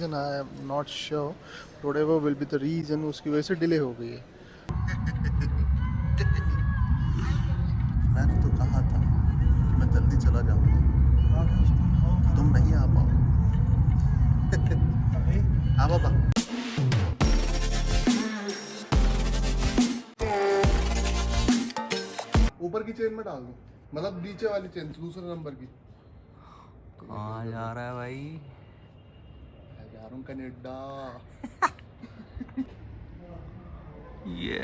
reason I am not sure, whatever will be the reason, उसकी वजह से delay हो गई है। मैंने तो कहा था कि मैं जल्दी चला जाऊंगा, तुम नहीं आ पाओ। हाँ बाबा। ऊपर की चेन में डाल दो, मतलब नीचे वाली चेन दूसरे नंबर की। कहाँ जा रहा है भाई? जा रहा हूँ कनाडा। ये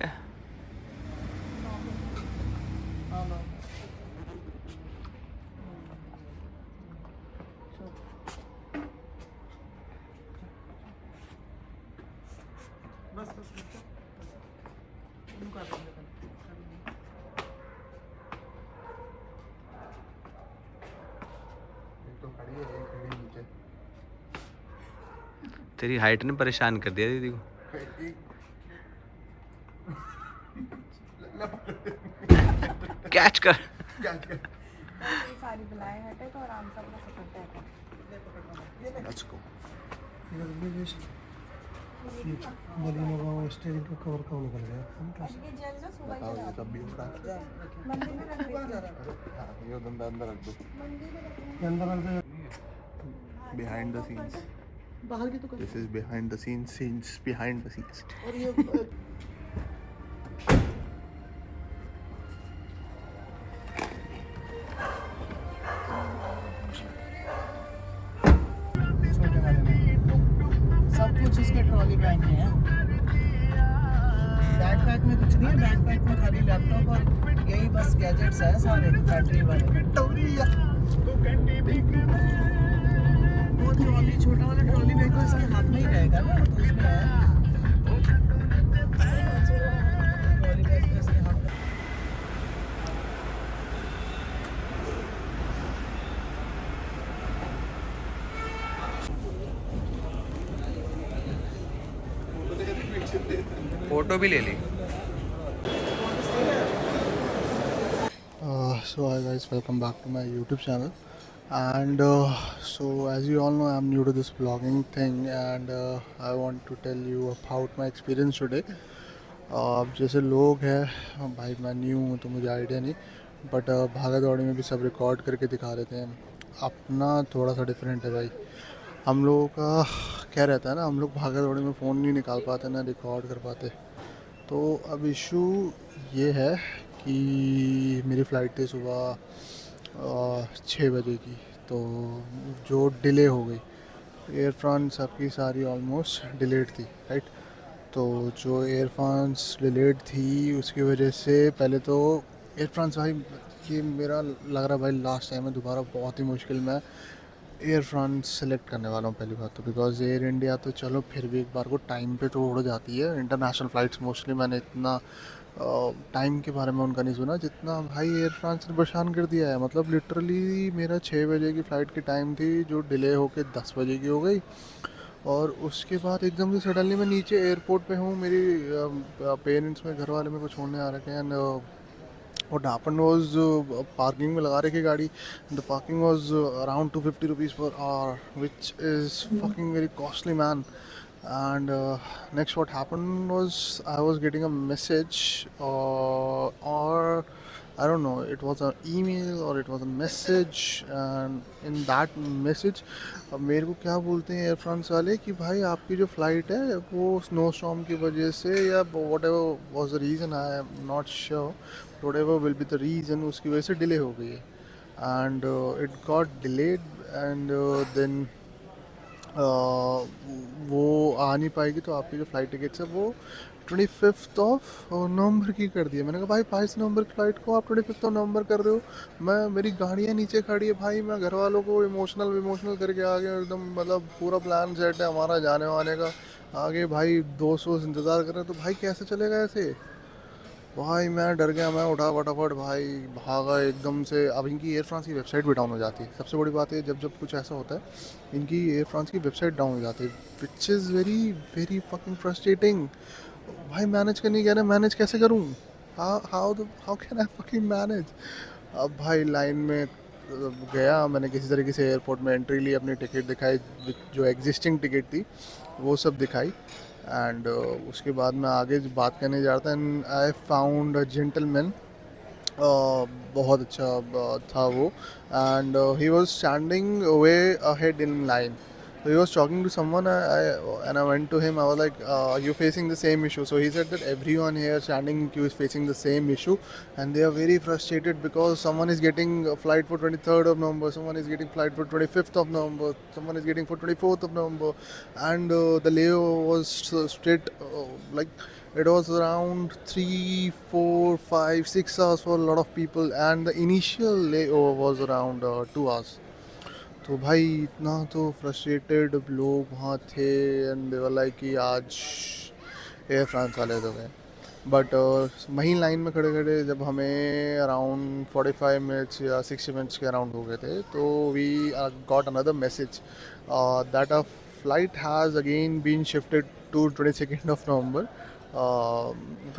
बस बस उनका तो खड़ी है, एक खड़ी नीचे। तेरी हाइट ने परेशान कर दिया दीदी को। कैच कर। सारी बलाएं हटे तो आराम से अपना पकड़ते हैं। Let's go. बलियों का स्टेरिंग का कवर कहाँ निकल गया? हम कैसे? ये जेल जो सुबह बताओ ये तब भी उठा। मंदिर में रख दो। ये बंदा अंदर रख दो। मंदिर में रख दो। ये अंदर रख दे। Behind the scenes. बाहर की तो this is behind the scenes behind the scenes. और ये छोटे वाले में सब कुछ उसके ट्रॉली बैग में है। बैकपैक में कुछ नहीं है, बैकपैक में खाली लैपटॉप और यही बस गैजेट्स है सारे फैक्ट्री वाले। वो ट्रॉली छोटा वाला ट्रॉली बैग तो इसके हाथ में ही रहेगा ना, तो उसमें है ट्रॉली बैग तो इसके हाथ में। फोटो भी ले ली। So hi guys, welcome back to my YouTube channel. And so as you all know, I'm new to this vlogging thing, and I want to tell you about my experience today. अब जैसे लोग हैं भाई, मैं new हूँ तो मुझे idea नहीं, बट भागा दौड़ी में भी सब रिकॉर्ड करके दिखा देते हैं। अपना थोड़ा सा डिफरेंट है भाई। हम लोगों का क्या रहता है ना, हम लोग भागा दौड़ी में फ़ोन नहीं निकाल पाते ना रिकॉर्ड कर पाते। तो अब इशू ये है कि मेरी फ़्लाइट थी सुबह 6 बजे की, तो जो डिले हो गई। एयर फ्रांस सबकी सारी ऑलमोस्ट डिलेड थी, राइट। तो जो एयर फ्रांस डिलेड थी उसकी वजह से पहले तो एयर फ्रांस भाई, ये मेरा लग रहा है भाई लास्ट टाइम है, दोबारा बहुत ही मुश्किल में एयर फ्रांस सेलेक्ट करने वाला हूँ पहली बात तो। बिकॉज़ एयर इंडिया तो चलो फिर भी एक बार को टाइम पे तो उड़ जाती है। इंटरनेशनल फ़्लाइट्स मोस्टली मैंने इतना टाइम के बारे में उनका नहीं सुना जितना भाई एयर फ्रांस ने परेशान कर दिया है। मतलब लिटरली मेरा 6 बजे की फ़्लाइट की टाइम थी जो डिले होके 10 बजे की हो गई, और उसके बाद एकदम से सडनली मैं नीचे एयरपोर्ट पे हूँ। मेरी पेरेंट्स में घर वाले मेरे को छोड़ने आ रखे हैं, and what happened was parking में लगा रखी गाड़ी। The parking was around 250 rupees per hour, which is fucking very costly, man. And next what happened was I was getting a message, or I don't know, it was an email or it was a message, and in that message मेरे को क्या बोलते हैं air France वाले कि भाई आपकी जो फ़्लाइट है वो स्नो स्टॉर्म की वजह से या whatever was the reason, I am not sure, whatever will be the reason, उसकी वजह से डिले हो गई है। And it got delayed, and then वो आ नहीं पाएगी, तो आपकी जो फ़्लाइट टिकट्स है वो 25 ऑफ नवंबर की कर दी है। मैंने कहा भाई 22 नवंबर की फ़्लाइट को आप 25 ऑफ नवंबर कर रहे हो, मैं मेरी गाड़ियाँ नीचे खड़ी है भाई, मैं घर वालों को इमोशनल करके आ गया एकदम। मतलब पूरा प्लान सेट है हमारा जाने वाने का, आगे भाई 200 इंतज़ार कर रहे हैं, तो भाई कैसे चलेगा ऐसे। भाई मैं डर गया, मैं उठा फटाफट भाई भागा एकदम से। अब इनकी एयर फ्रांस की वेबसाइट भी डाउन हो जाती है, सबसे बड़ी बात है जब जब कुछ ऐसा होता है इनकी एयर फ्रांस की वेबसाइट डाउन हो जाती है, which is very very fucking frustrating. भाई मैनेज करनी कह रहे हैं, मैनेज कैसे करूँ? How can I fucking manage? अब भाई लाइन में गया, मैंने किसी तरीके से एयरपोर्ट में एंट्री ली, अपनी टिकट दिखाई, जो एग्जिस्टिंग टिकट थी वो सब दिखाई। एंड उसके बाद मैं आगे बात करने जा रहा था, and I found a gentleman, बहुत अच्छा था वो। And he was standing way ahead in line, so he was talking to someone, and I went to him. I was like, "Are you facing the same issue?" So he said that everyone here standing in queue is facing the same issue, and they are very frustrated because someone is getting a flight for 23rd of November, someone is getting flight for 25th of November, someone is getting for 24th of November, and the layover was straight, like it was around 3, 4, 5, 6 hours for a lot of people, and the initial layover was around 2 hours. तो भाई इतना तो frustrated लोग वहाँ थे, and they were like कि आज air France वाले तो गए। बट वहीं लाइन में खड़े खड़े जब हमें अराउंड 45 मिनट्स या 60 मिनट्स के अराउंड हो गए थे, तो we got another message that a flight has again been shifted to 22nd of November,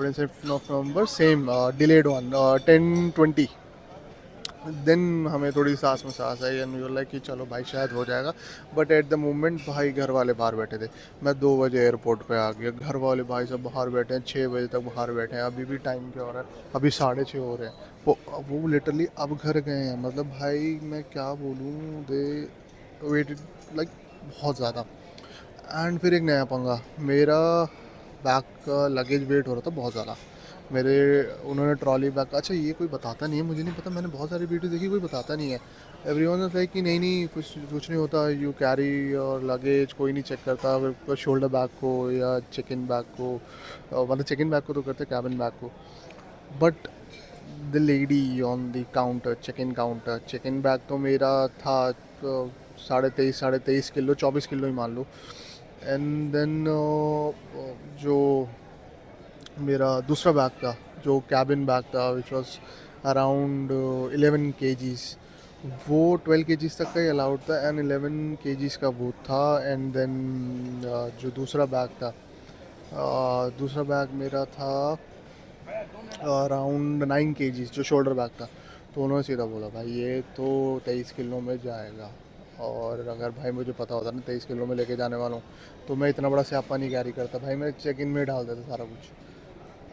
22nd of November, same delayed one 10:20। Then हमें थोड़ी सांस में सांस आई, एंड वी वर लाइक कि चलो भाई शायद हो जाएगा। बट एट द मोमेंट भाई घर वाले बाहर बैठे थे, मैं 2 बजे एयरपोर्ट पे आ गया, घर वाले भाई सब बाहर बैठे हैं, 6 बजे तक बाहर बैठे हैं। अभी भी टाइम क्या हो रहा है, अभी 6:30 हो रहे हैं। वो लिटरली अब घर गए हैं। मतलब भाई मैं क्या बोलूँ, दे वेटेड लाइक बहुत ज़्यादा। एंड फिर एक नया पंगा, मेरा बैग का लगेज वेट हो रहा था बहुत ज़्यादा। मेरे उन्होंने ट्रॉली बैग, अच्छा ये कोई बताता नहीं है, मुझे नहीं पता, मैंने बहुत सारी वीडियो देखी, कोई बताता नहीं है। एवरीवन इज लाइक कि नहीं नहीं कुछ नहीं होता, यू कैरी और लगेज, कोई नहीं चेक करता, फिर शोल्डर बैग को या चेक इन बैग को, मतलब चेक इन बैग को तो करते, कैबिन बैग को। But the lady on the counter, check in bag तो मेरा था 23.5 किलो, 24 किलो ही मान लो। एंड देन जो मेरा दूसरा बैग था, जो कैबिन बैग था, विच वॉज अराउंड 11 kgs, वो 12 kgs तक का ही अलाउड था, एंड 11 kgs का वो था। एंड देन जो दूसरा बैग था, दूसरा बैग मेरा था अराउंड 9 kgs, जो शोल्डर बैग था। तो उन्होंने सीधा बोला भाई ये तो 23 किलो में जाएगा, और अगर भाई मुझे पता होता ना 23 किलो में लेके जाने वाला हूँ, तो मैं इतना बड़ा स्यापा नहीं कैरी करता भाई, मैं चेक इन में डाल देता सारा कुछ।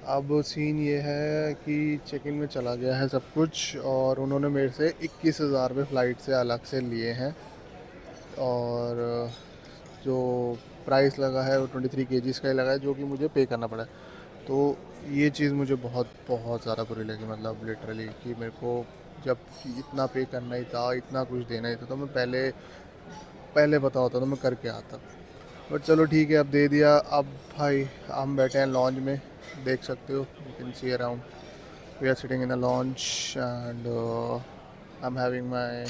अब सीन ये है कि चेक इन में चला गया है सब कुछ, और उन्होंने मेरे से 21,000 रुपये फ़्लाइट से अलग से लिए हैं, और जो प्राइस लगा है वो 23 kgs का ही लगा है, जो कि मुझे पे करना पड़ा है। तो ये चीज़ मुझे बहुत बहुत ज़्यादा बुरी लगी, मतलब लिटरली कि मेरे को जब इतना पे करना ही था, इतना कुछ देना ही था, तो मैं पहले पता होता तो मैं करके आता। बट चलो ठीक है, अब दे दिया। अब भाई हम बैठे हैं लॉन्च में, देख सकते हो, you can see around, we are sitting in a lounge, and I am having my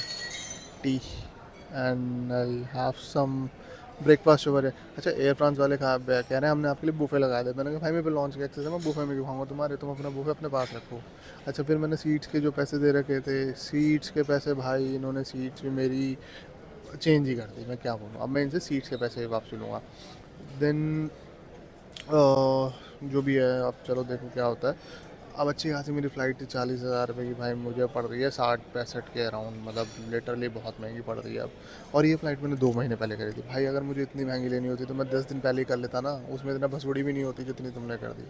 tea, and I have some breakfast over है। अच्छा एयर फ्रांस वाले कह रहे हैं हमने आपके लिए बूफे लगा दिया। मैंने कहा भाई मैं लॉन्च का एक्सेस है, मैं बूफे में क्यों खाऊंगा तुम्हारे, तुम अपना बूफे अपने पास रखो। अच्छा फिर मैंने सीट्स के जो पैसे दे रखे थे, सीट्स के पैसे भाई इन्होंने सीट्स भी मेरी चेंज ही कर दी। मैं क्या बोलूँ, अब मैं इनसे सीट्स के पैसे वापस लूँगा। देन जो भी है, अब चलो देखो क्या होता है। अब अच्छी खासी मेरी फ़्लाइट थी 40,000 रुपये की, भाई मुझे पड़ रही है 60-65 के अराउंड, मतलब लिटरली बहुत महंगी पड़ रही है अब। और ये फ़्लाइट मैंने 2 महीने पहले करी थी भाई, अगर मुझे इतनी महंगी लेनी होती तो मैं 10 दिन पहले ही कर लेता ना, उसमें इतना भसुड़ी भी नहीं होती जितनी तुमने कर दी।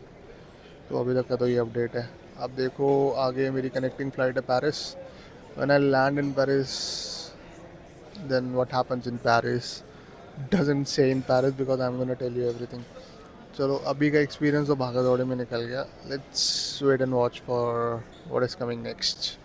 तो अभी तक का तो ये अपडेट है। अब देखो आगे मेरी कनेक्टिंग फ़्लाइट है Paris. When I land in Paris, then what happens in Paris doesn't say in Paris, because I am gonna tell you everything. चलो अभी का एक्सपीरियंस तो भागा दौड़े में निकल गया। Let's wait and watch for what is coming next.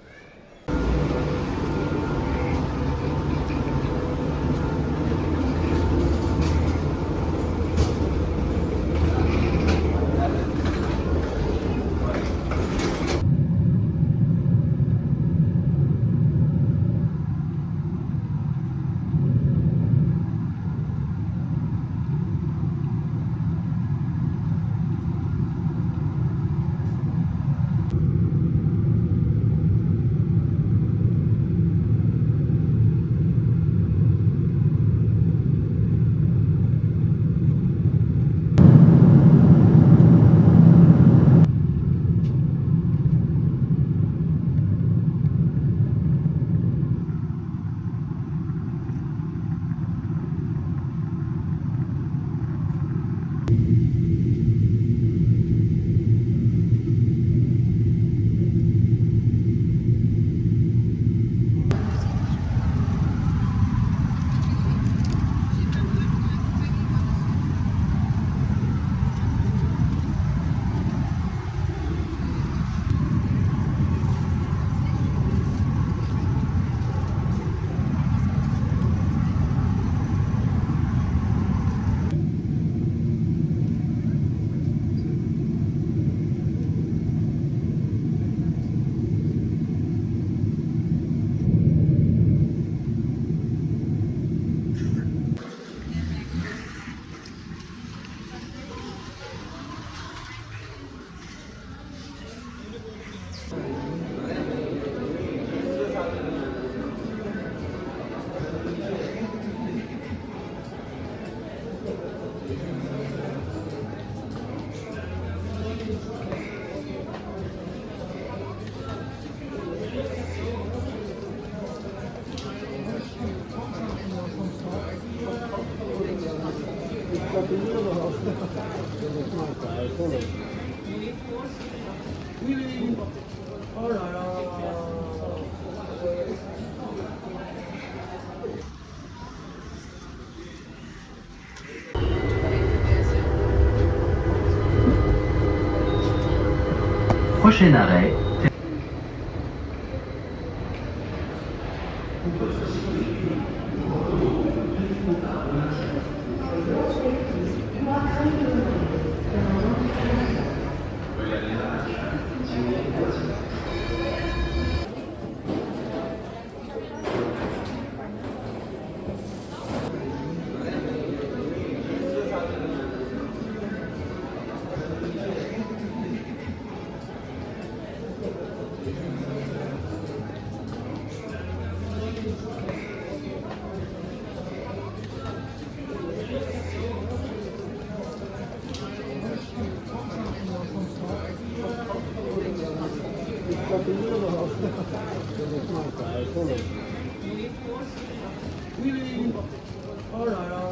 Prochain arrêt, All right.